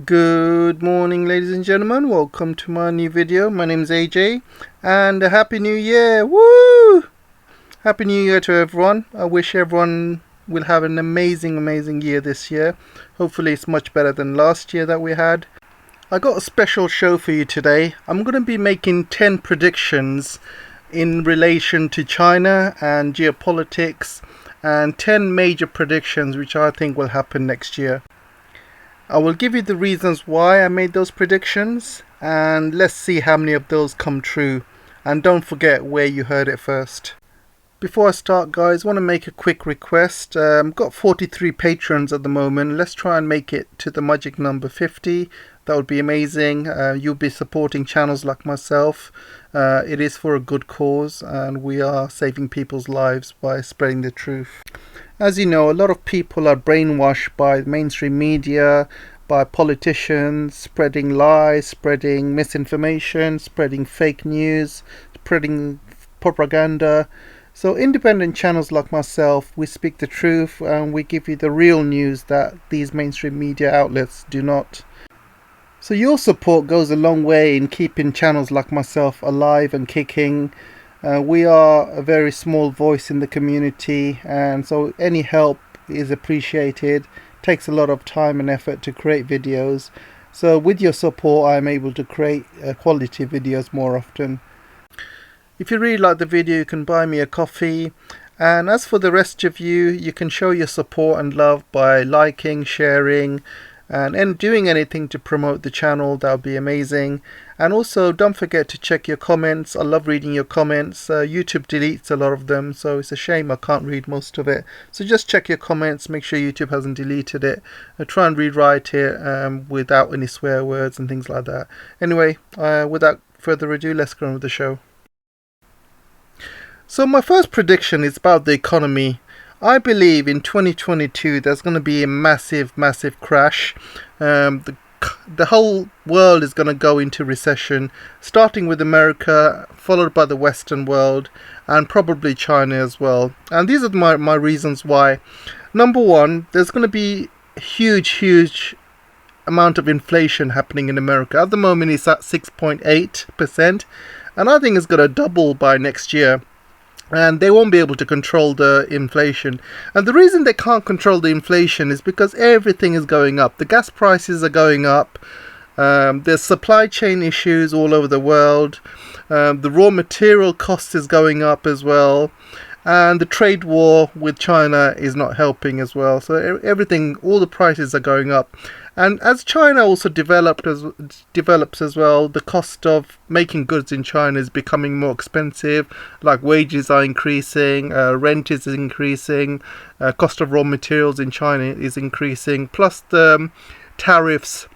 Good morning, ladies and gentlemen. Welcome to my new video. My name is AJ, and a happy new year. Woo! Happy new year to everyone. I wish everyone will have an amazing year this year. Hopefully it's much better than last year that we had. I got a special show for you today. I'm going to be making 10 predictions in relation to China and geopolitics, and 10 major predictions which I think will happen next year. I will give you the reasons why I made those predictions, and let's see how many of those come true. And don't forget where you heard it first. Before I start, guys, I want to make a quick request. I've got 43 patrons at the moment. Let's try and make it to the magic number 50. That would be amazing. You'll be supporting channels like myself. It is for a good cause, and we are saving people's lives by spreading the truth. As you know, a lot of people are brainwashed by mainstream media, by politicians, spreading lies, spreading misinformation, spreading fake news, spreading propaganda. So independent channels like myself, we speak the truth and we give you the real news that these mainstream media outlets do not. So your support goes a long way in keeping channels like myself alive and kicking. We are a very small voice in the community, and so any help is appreciated. It takes a lot of time and effort to create videos. So with your support, I'm able to create quality videos more often. If you really like the video, you can buy me a coffee. And as for the rest of you, you can show your support and love by liking, sharing, and doing anything to promote the channel. That would be amazing. And also don't forget to check your comments. I love reading your comments. YouTube deletes a lot of them, so it's a shame I can't read most of it. So just check your comments, make sure YouTube hasn't deleted it. Try and rewrite it without any swear words and things like that. Anyway, without further ado, let's go on with the show. So my first prediction is about the economy. I believe in 2022 there's going to be a massive crash. The whole world is going to go into recession, starting with America, followed by the Western world, and probably China as well. And these are my reasons why. Number one, there's going to be huge amount of inflation happening in America. At the moment it's at 6.8%, and I think it's going to double by next year. And they won't be able to control the inflation. And the reason they can't control the inflation is because everything is going up. The gas prices are going up. There's supply chain issues all over the world. The raw material cost is going up as well. And the trade war with China is not helping as well. So everything, all the prices are going up. And as China also develops as well, the cost of making goods in China is becoming more expensive. Like wages are increasing, rent is increasing, cost of raw materials in China is increasing. Plus the tariffs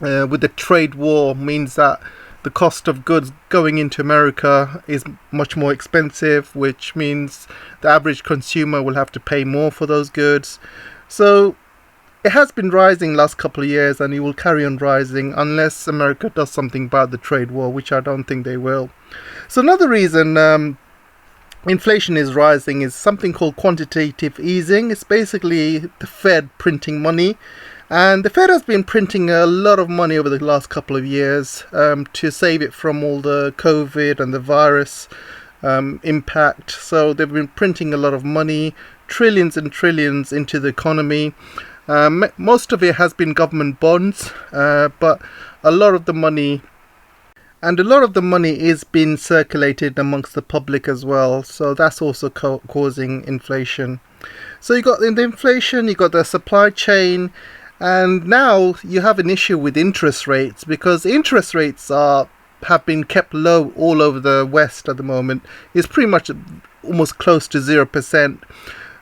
with the trade war means that the cost of goods going into America is much more expensive, which means the average consumer will have to pay more for those goods. So it has been rising last couple of years, and it will carry on rising unless America does something about the trade war, which I don't think they will. So another reason inflation is rising is something called quantitative easing. It's basically the Fed printing money. And the Fed has been printing a lot of money over the last couple of years to save it from all the COVID and the virus impact. So they've been printing a lot of money, trillions and trillions into the economy. Most of it has been government bonds, but a lot of the money is being circulated amongst the public as well. So that's also causing inflation. So you got the inflation, you got the supply chain. And now you have an issue with interest rates, because interest rates have been kept low all over the West at the moment. It's pretty much almost close to 0%.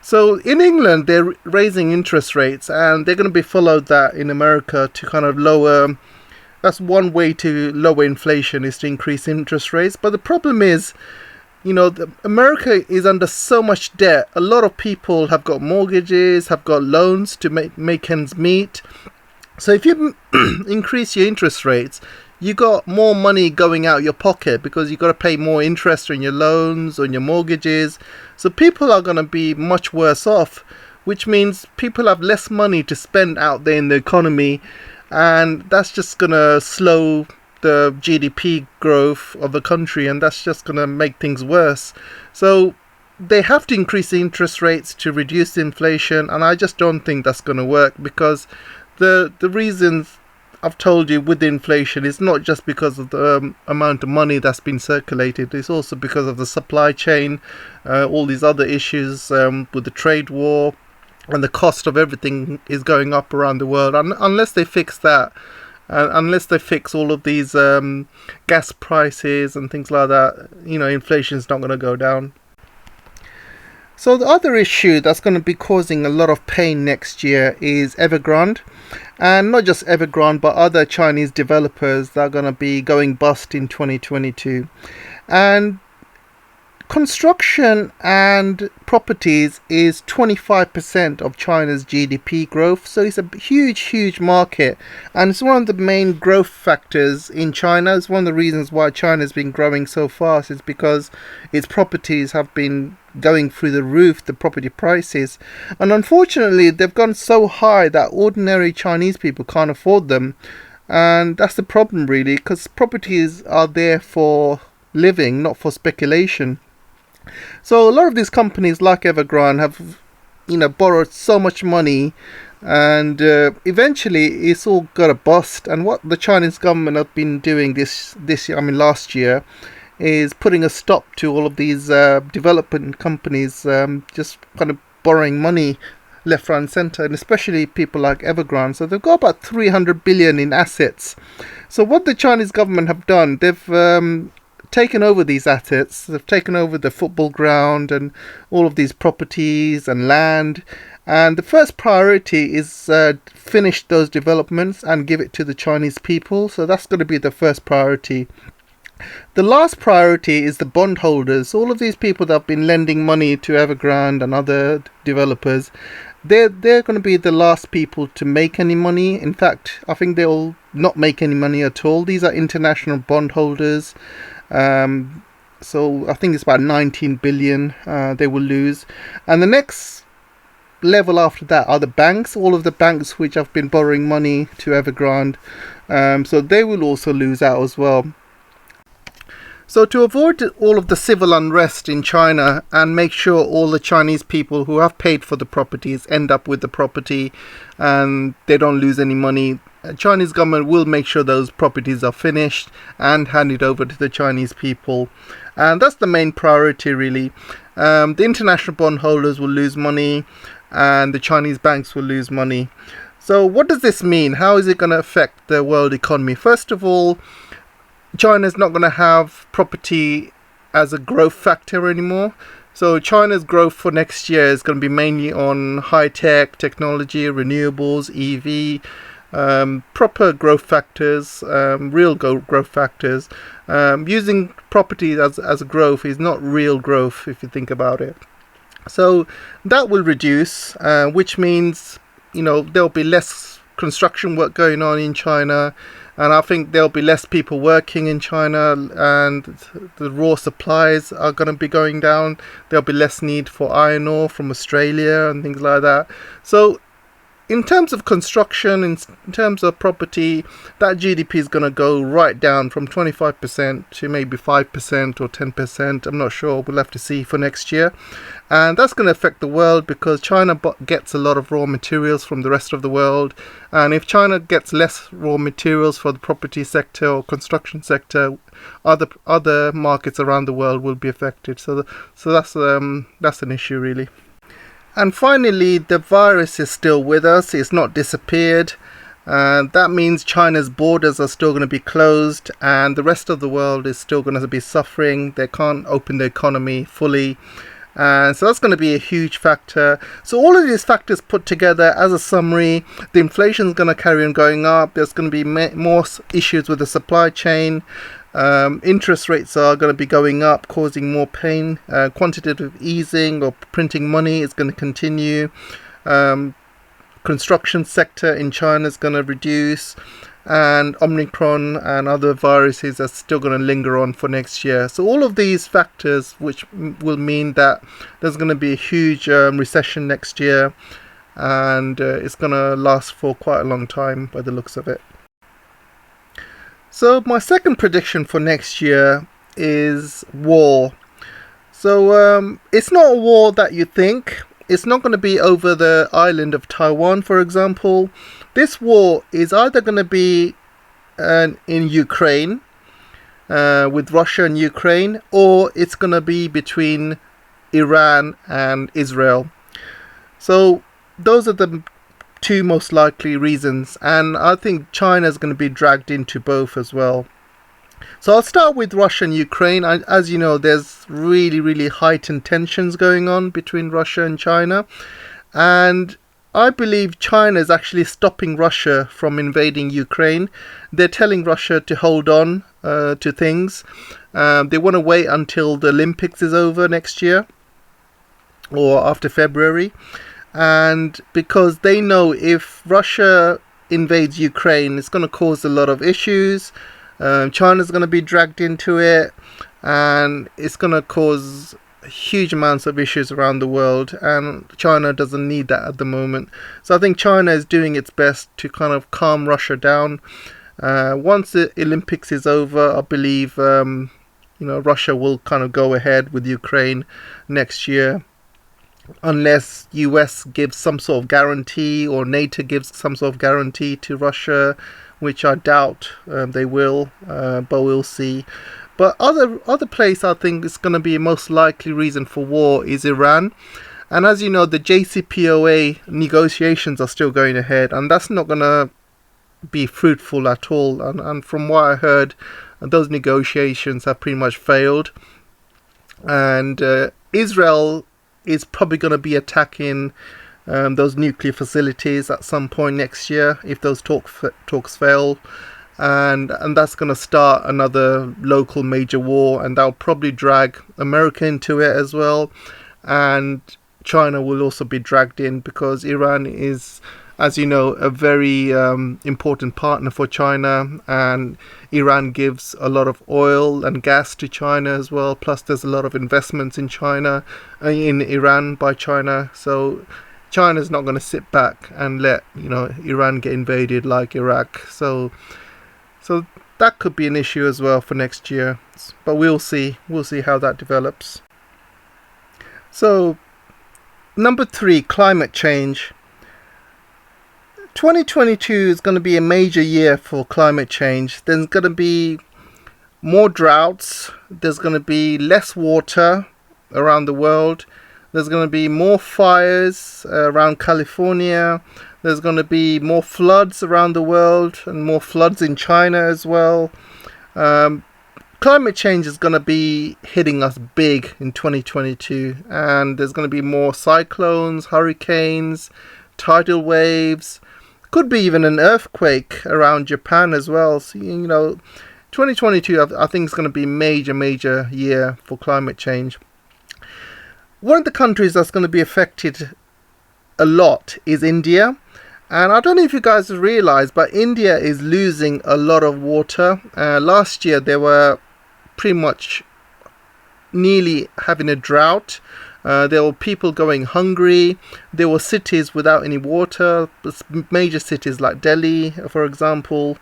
So in England, they're raising interest rates, and they're going to be followed that in America to kind of lower. That's one way to lower inflation, is to increase interest rates. But the problem is, America is under so much debt. A lot of people have got mortgages, have got loans to make ends meet. So if you increase your interest rates, you got more money going out your pocket, because you've got to pay more interest on your loans, on your mortgages. So people are going to be much worse off, which means people have less money to spend out there in the economy. and that's just going to slow the GDP growth of the country, and that's just going to make things worse. So they have to increase the interest rates to reduce the inflation, and I just don't think that's going to work, because the reasons I've told you with the inflation is not just because of the amount of money that's been circulated. It's also because of the supply chain, all these other issues with the trade war, and the cost of everything is going up around the world. Unless they fix that, unless they fix all of these gas prices and things like that, inflation is not going to go down. So the other issue that's going to be causing a lot of pain next year is Evergrande. And not just Evergrande, but other Chinese developers that are going to be going bust in 2022. And construction and properties is 25% of China's GDP growth, so it's a huge market, and it's one of the main growth factors in China. It's one of the reasons why China's been growing so fast, is because its properties have been going through the roof, the property prices, and unfortunately they've gone so high that ordinary Chinese people can't afford them, and that's the problem really, because properties are there for living, not for speculation. So a lot of these companies like Evergrande have, borrowed so much money, and eventually it's all got to bust. And what the Chinese government have been doing this year, last year, is putting a stop to all of these development companies just kind of borrowing money left, right, and centre, and especially people like Evergrande. So they've got about 300 billion in assets. So what the Chinese government have done, they've taken over these assets. They've taken over the football ground and all of these properties and land, and the first priority is finish those developments and give it to the Chinese people. So that's going to be the first priority. The last priority is the bondholders. All of these people that have been lending money to Evergrande and other developers, they're going to be the last people to make any money. In fact, I think they'll not make any money at all. These are international bondholders. So I think it's about 19 billion they will lose. And the next level after that are the banks, all of the banks which have been borrowing money to Evergrande. So they will also lose out as well. So to avoid all of the civil unrest in China and make sure all the Chinese people who have paid for the properties end up with the property and they don't lose any money, the Chinese government will make sure those properties are finished and handed over to the Chinese people. And that's the main priority really. The international bondholders will lose money and the Chinese banks will lose money. So what does this mean? How is it going to affect the world economy? First of all, China's not going to have property as a growth factor anymore. So China's growth for next year is going to be mainly on high-tech technology, renewables, EV, proper growth factors, real growth factors. Using property as a growth is not real growth if you think about it. So that will reduce, which means there'll be less construction work going on in China. And I think there'll be less people working in China, and the raw supplies are going to be going down. There'll be less need for iron ore from Australia and things like that. So in terms of construction, in terms of property, that GDP is going to go right down from 25% to maybe 5% or 10%. I'm not sure. We'll have to see for next year. And that's going to affect the world because China gets a lot of raw materials from the rest of the world. And if China gets less raw materials for the property sector or construction sector, other markets around the world will be affected. So that's an issue really. And finally, the virus is still with us. It's not disappeared. That means China's borders are still going to be closed and the rest of the world is still going to be suffering. They can't open the economy fully. So that's going to be a huge factor. So all of these factors put together as a summary, the inflation is going to carry on going up. There's going to be more issues with the supply chain. Interest rates are going to be going up, causing more pain. Quantitative easing or printing money is going to continue. Construction sector in China is going to reduce, and Omicron and other viruses are still going to linger on for next year. So all of these factors, which will mean that there's going to be a huge recession next year, and it's going to last for quite a long time by the looks of it. So my second prediction for next year is war. So it's not a war that you think. It's not going to be over the island of Taiwan, for example. This war is either going to be in Ukraine, with Russia and Ukraine, or it's going to be between Iran and Israel. So those are the two most likely reasons, and I think China is going to be dragged into both as well. So I'll start with Russia and Ukraine. As you know, there's really heightened tensions going on between Russia and China, and I believe China is actually stopping Russia from invading Ukraine. They're telling Russia to hold on to things. They want to wait until the Olympics is over next year, or after February, and because they know if Russia invades Ukraine, it's going to cause a lot of issues. China's going to be dragged into it, and it's going to cause huge amounts of issues around the world, and China doesn't need that at the moment. So I think China is doing its best to kind of calm Russia down. Once the Olympics is over, I believe Russia will kind of go ahead with Ukraine next year, unless US gives some sort of guarantee, or NATO gives some sort of guarantee to Russia, which I doubt they will, but we'll see. But other place I think is going to be a most likely reason for war is Iran. And as you know, the JCPOA negotiations are still going ahead, and that's not going to be fruitful at all. And from what I heard, those negotiations have pretty much failed. And Israel is probably going to be attacking those nuclear facilities at some point next year if those talks fail, and that's going to start another local major war, and that'll probably drag America into it as well, and China will also be dragged in, because Iran is, as you know, a very important partner for China, and Iran gives a lot of oil and gas to China as well, plus there's a lot of investments in Iran by China. So China's not going to sit back and let Iran get invaded like Iraq. So that could be an issue as well for next year. But we'll see how that develops. So number 3, climate change. 2022 is going to be a major year for climate change. There's going to be more droughts. There's going to be less water around the world. There's going to be more fires around California. There's going to be more floods around the world, and more floods in China as well. Climate change is going to be hitting us big in 2022, and there's going to be more cyclones, hurricanes, tidal waves. Could be even an earthquake around Japan as well. So, 2022 I think is going to be major year for climate change. One of the countries that's going to be affected a lot is India. And I don't know if you guys realize, but India is losing a lot of water. Last year they were pretty much nearly having a drought. There were people going hungry. There were cities without any water, major cities like Delhi, for example.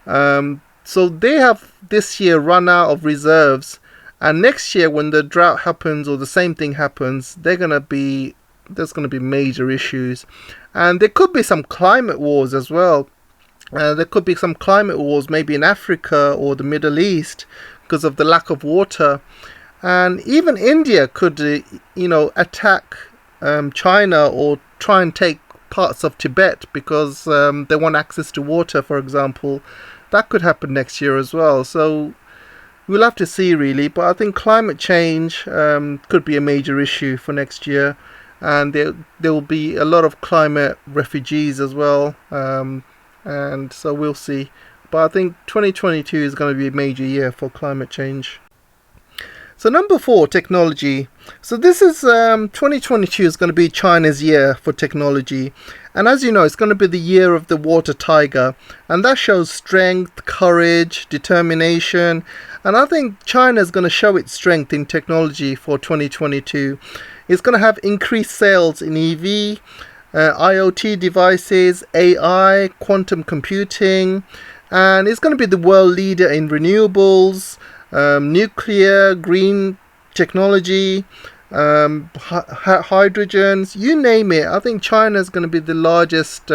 So they have this year run out of reserves. And next year, when the drought happens or the same thing happens, there's going to be major issues. And there could be some climate wars as well. There could be some climate wars maybe in Africa or the Middle East because of the lack of water. And even India could, attack China or try and take parts of Tibet because they want access to water, for example. That could happen next year as well. So we'll have to see, really. But I think climate change could be a major issue for next year. And there will be a lot of climate refugees as well. And so we'll see. But I think 2022 is going to be a major year for climate change. So number 4, technology. So this is 2022 is going to be China's year for technology. And as you know, it's going to be the year of the water tiger. And that shows strength, courage, determination. And I think China is going to show its strength in technology for 2022. It's going to have increased sales in EV. IoT devices, AI, quantum computing, and it's going to be the world leader in renewables, nuclear, green technology, hydrogens, you name it. I think China is going to be the largest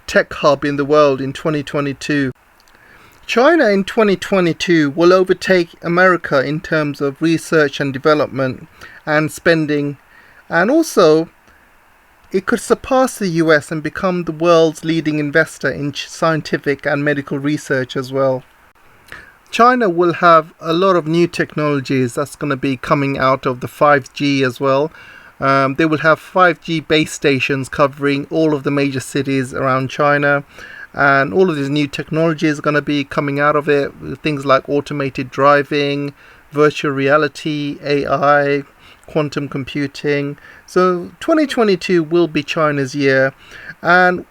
tech hub in the world in 2022. China in 2022 will overtake America in terms of research and development and spending, and also it could surpass the US and become the world's leading investor in scientific and medical research as well. China will have a lot of new technologies that's going to be coming out of the 5G as well. They will have 5G base stations covering all of the major cities around China, and all of these new technologies are going to be coming out of it. Things like automated driving, virtual reality, AI, quantum computing. So 2022 will be China's year, and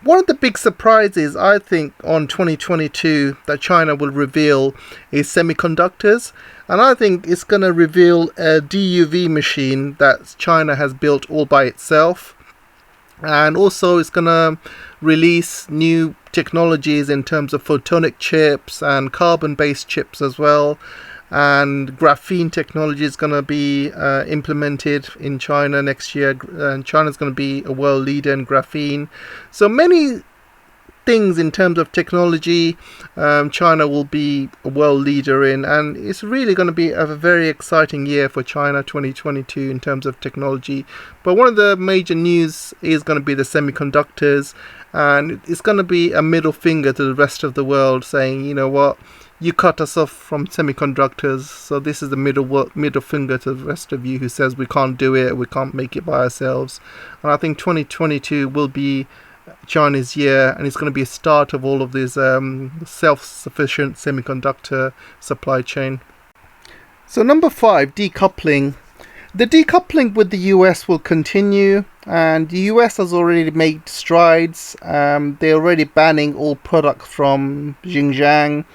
one of the big surprises I think on 2022 that China will reveal is semiconductors, and I think it's going to reveal a DUV machine that China has built all by itself, and also it's going to release new technologies in terms of photonic chips and carbon-based chips as well. And graphene technology is going to be implemented in China next year, and China's going to be a world leader in graphene. So many things in terms of technology China will be a world leader in, and it's really going to be a very exciting year for China 2022 in terms of technology. But one of the major news is going to be the semiconductors, and it's going to be a middle finger to the rest of the world saying, you know what, you cut us off from semiconductors, so this is the middle finger to the rest of you who says we can't do it, we can't make it by ourselves. And I think 2022 will be China's year, and it's going to be a start of all of this self-sufficient semiconductor supply chain. So number 5, decoupling. The decoupling with the US will continue, and the US has already made strides. They're already banning all products from Xinjiang.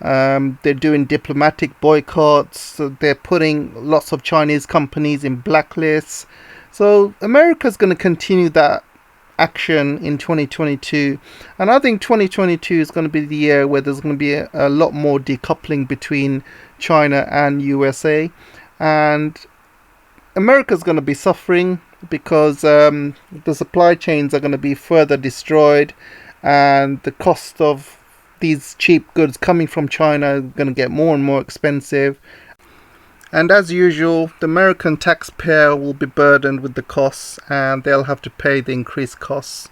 They're doing diplomatic boycotts. So they're putting lots of Chinese companies in blacklists. So America's going to continue that action in 2022, and I think 2022 is going to be the year where there's going to be a lot more decoupling between China and USA, and America's going to be suffering because the supply chains are going to be further destroyed, and the cost of these cheap goods coming from China are going to get more and more expensive. And as usual, the American taxpayer will be burdened with the costs, and they'll have to pay the increased costs.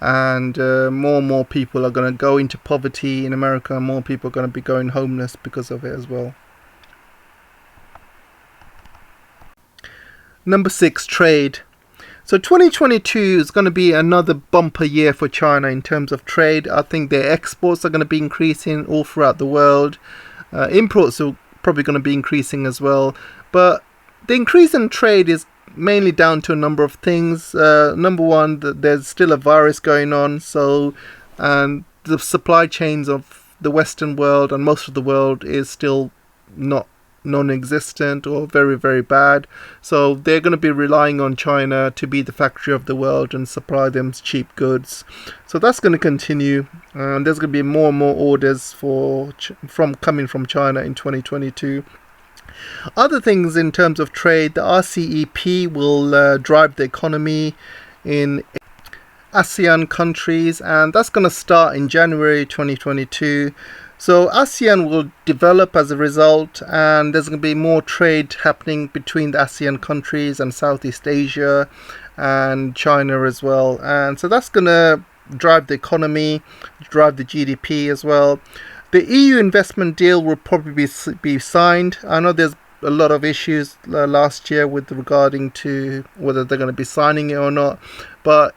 And more and more people are going to go into poverty in America, and more people are going to be going homeless because of it as well. Number 6, trade. So 2022 is going to be another bumper year for China in terms of trade. I think their exports are going to be increasing all throughout the world. Imports are probably going to be increasing as well, but the increase in trade is mainly down to a number of things. Number one, that there's still a virus going on, so and the supply chains of the Western world and most of the world is still non-existent or very, very bad. So they're going to be relying on China to be the factory of the world and supply them cheap goods. So that's going to continue. There's going to be more and more orders coming from China in 2022. Other things in terms of trade, the RCEP will drive the economy in ASEAN countries, and that's going to start in January 2022. So ASEAN will develop as a result, and there's going to be more trade happening between the ASEAN countries and Southeast Asia and China as well. And so that's going to drive the economy, drive the GDP as well. The EU investment deal will probably be signed. I know there's a lot of issues last year with regarding to whether they're going to be signing it or not, but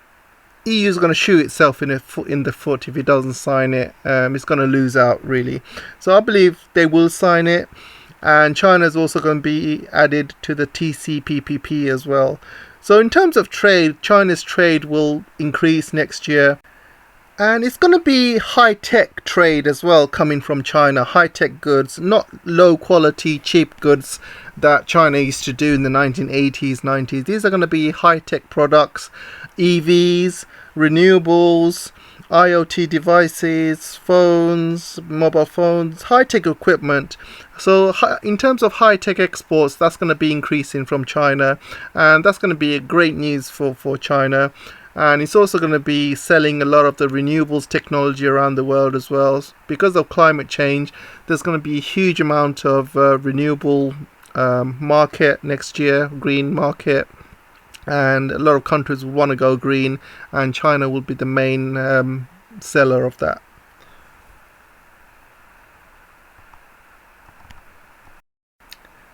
EU is going to shoot itself in the foot if it doesn't sign it. It's going to lose out, really. So I believe they will sign it, and China is also going to be added to the TCPPP as well. So in terms of trade, China's trade will increase next year, And it's going to be high-tech trade as well coming from China. High-tech goods, not low-quality, cheap goods that China used to do in the 1980s, 90s. These are going to be high-tech products, EVs, renewables, IoT devices, phones, mobile phones, high-tech equipment. So in terms of high-tech exports, that's going to be increasing from China. And that's going to be a great news for China. And it's also going to be selling a lot of the renewables technology around the world as well. Because of climate change, there's going to be a huge amount of renewable market next year, green market. And a lot of countries will want to go green, and China will be the main seller of that.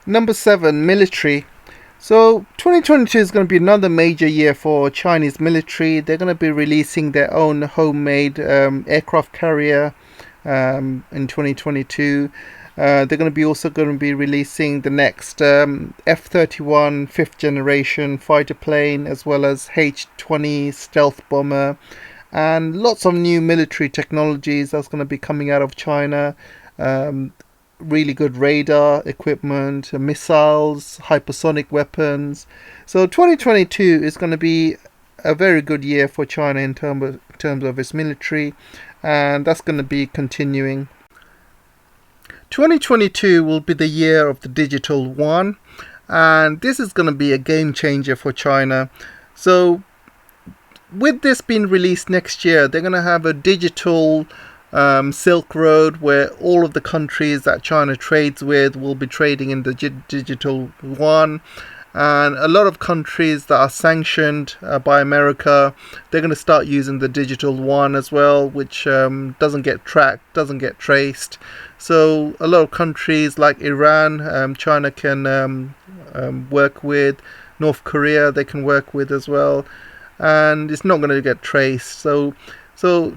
Number 7, military. So 2022 is going to be another major year for Chinese military. They're going to be releasing their own homemade aircraft carrier in 2022. They're going to be releasing the next F-31 5th generation fighter plane, as well as H-20 stealth bomber, and lots of new military technologies that's going to be coming out of China. Really good radar equipment, missiles, hypersonic weapons. So 2022 is going to be a very good year for China in terms of its military, and that's going to be continuing. 2022 will be the year of the digital yuan, and this is going to be a game changer for China. So with this being released next year, they're going to have a digital Silk Road where all of the countries that China trades with will be trading in the digital yuan. And a lot of countries that are sanctioned by America, they're going to start using the digital yuan as well, which doesn't get tracked, doesn't get traced. So a lot of countries like Iran, China can work with. North Korea, they can work with as well. And it's not going to get traced. So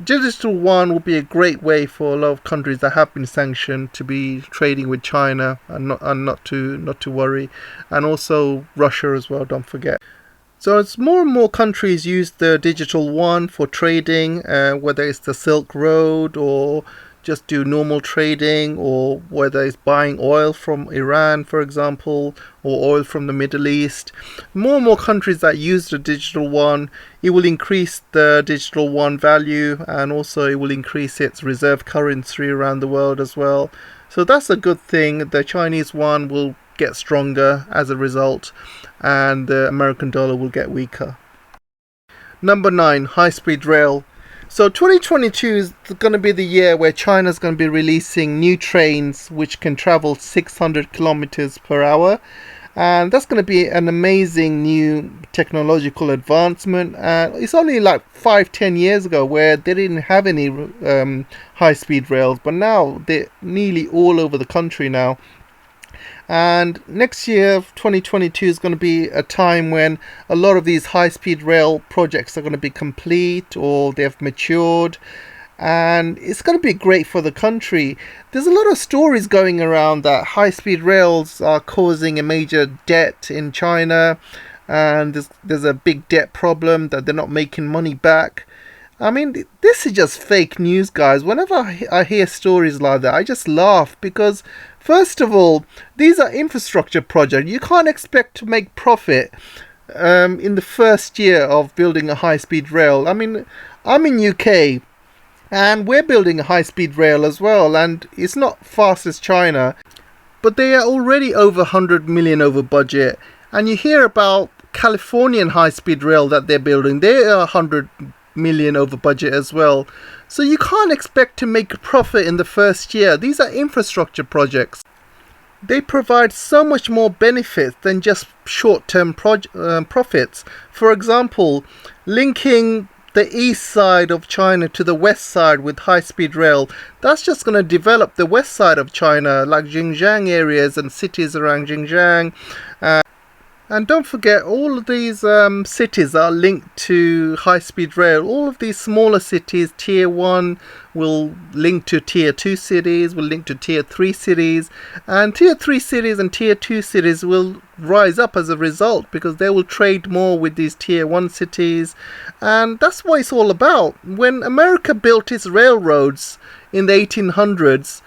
digital yuan will be a great way for a lot of countries that have been sanctioned to be trading with China and not to worry, and also Russia as well. Don't forget. So as more and more countries use the digital yuan for trading, whether it's the Silk Road or just do normal trading, or whether it's buying oil from Iran, for example, or oil from the Middle East. More and more countries that use the digital yuan, it will increase the digital yuan value, and also it will increase its reserve currency around the world as well. So that's a good thing. The Chinese yuan will get stronger as a result, and the American dollar will get weaker. Number 9, high-speed rail. So 2022 is going to be the year where China's going to be releasing new trains which can travel 600 kilometers per hour. And that's going to be an amazing new technological advancement. It's only like 5-10 years ago where they didn't have any high-speed rails, but now they're nearly all over the country now. And next year, 2022, is going to be a time when a lot of these high-speed rail projects are going to be complete, or they have matured, and it's going to be great for the country. There's a lot of stories going around that high-speed rails are causing a major debt in China, and there's a big debt problem that they're not making money back. I mean, this is just fake news, guys. Whenever I hear stories like that, I just laugh because, first of all, these are infrastructure projects. You can't expect to make profit in the first year of building a high-speed rail. I mean, I'm in UK, and we're building a high-speed rail as well, and it's not fast as China, but they are already over 100 million over budget. And you hear about Californian high-speed rail that they're building. They are 100 million over budget as well. So you can't expect to make a profit in the first year. These are infrastructure projects. They provide so much more benefits than just short-term profits. For example, linking the east side of China to the west side with high-speed rail, that's just going to develop the west side of China, like Xinjiang areas and cities around Xinjiang. And don't forget, all of these cities are linked to high-speed rail. All of these smaller cities, tier 1, will link to tier 2 cities, will link to tier 3 cities. And tier 3 cities and tier 2 cities will rise up as a result because they will trade more with these tier 1 cities. And that's what it's all about. When America built its railroads in the 1800s,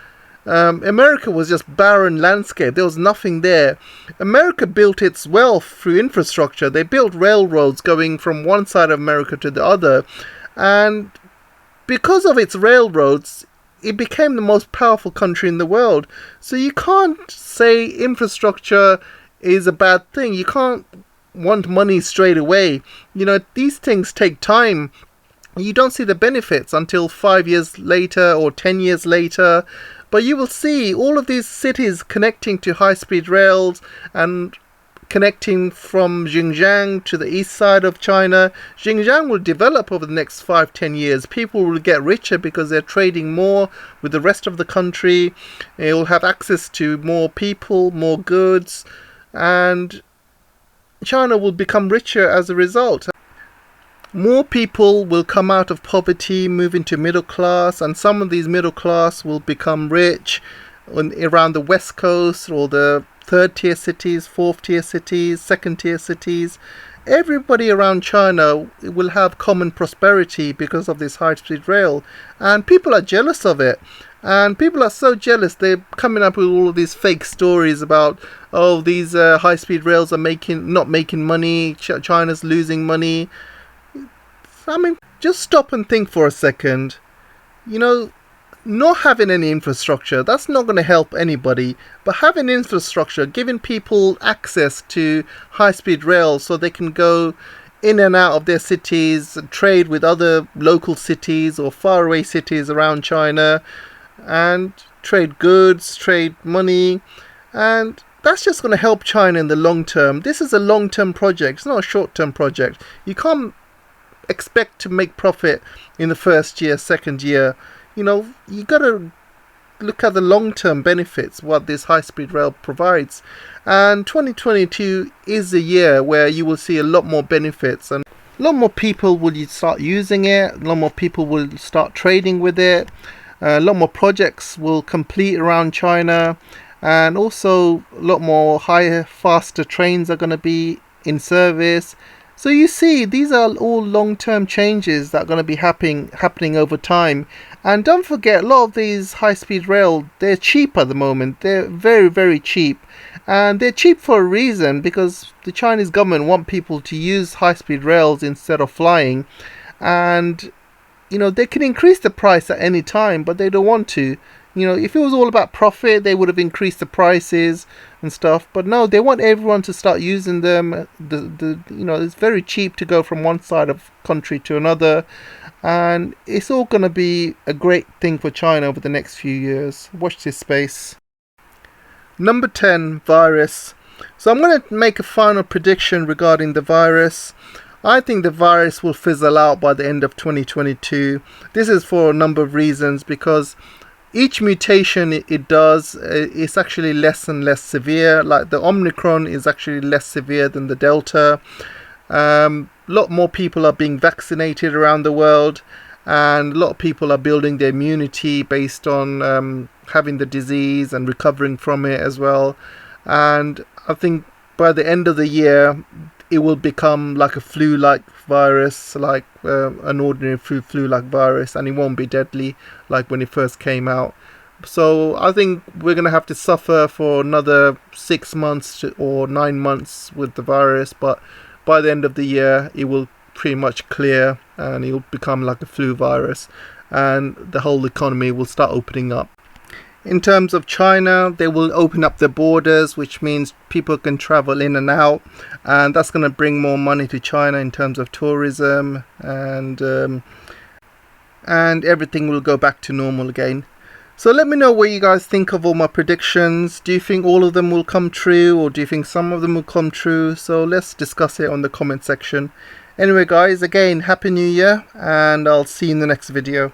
America was just barren landscape. There was nothing there. America built its wealth through infrastructure. They built railroads going from one side of America to the other, and because of its railroads, it became the most powerful country in the world. So you can't say infrastructure is a bad thing. You can't want money straight away. You know, these things take time. You don't see the benefits until 5 years later or 10 years later. But you will see all of these cities connecting to high-speed rails and connecting from Xinjiang to the east side of China. Xinjiang will develop over the next 5-10 years. People will get richer because they're trading more with the rest of the country. It will have access to more people, more goods, and China will become richer as a result. More people will come out of poverty, move into middle class, and some of these middle class will become rich around the west coast or the third tier cities, fourth tier cities, second tier cities. Everybody around China will have common prosperity because of this high-speed rail, and people are jealous of it. And people are so jealous, they're coming up with all of these fake stories about, oh, these high-speed rails are not making money, China's losing money. I mean, just stop and think for a second. You know, not having any infrastructure, that's not going to help anybody. But having infrastructure, giving people access to high-speed rail so they can go in and out of their cities, trade with other local cities or faraway cities around China, and trade goods, trade money, and that's just going to help China in the long term. This is a long-term project, it's not a short-term project. You can't expect to make profit in the first year, second year. You know, you got to look at the long-term benefits what this high-speed rail provides, and 2022 is a year where you will see a lot more benefits, and a lot more people will start using it, a lot more people will start trading with it, a lot more projects will complete around China, and also a lot more higher, faster trains are going to be in service. So you see, these are all long-term changes that are going to be happening over time. And don't forget, a lot of these high-speed rail, they're cheap at the moment. They're very, very cheap. And they're cheap for a reason, because the Chinese government want people to use high-speed rails instead of flying. And, you know, they can increase the price at any time, but they don't want to. You know, if it was all about profit, they would have increased the prices and stuff. But no, they want everyone to start using them. You know, it's very cheap to go from one side of country to another, and it's all going to be a great thing for China over the next few years. Watch this space. Number 10, virus. So I'm going to make a final prediction regarding the virus. I think the virus will fizzle out by the end of 2022. This is for a number of reasons, because each mutation it does is actually less and less severe. Like the Omicron is actually less severe than the Delta. A lot more people are being vaccinated around the world, and a lot of people are building their immunity based on having the disease and recovering from it as well. And I think by the end of the year, it will become like a flu-like virus, like an ordinary flu-like virus, and it won't be deadly like when it first came out. So I think we're going to have to suffer for another 6 months or 9 months with the virus, but by the end of the year it will pretty much clear and it will become like a flu virus, and the whole economy will start opening up. In terms of China, they will open up their borders, which means people can travel in and out, and that's going to bring more money to China in terms of tourism, and everything will go back to normal again. So let me know what you guys think of all my predictions. Do you think all of them will come true, or do you think some of them will come true? So let's discuss it on the comment section. Anyway guys, again, Happy New Year, and I'll see you in the next video.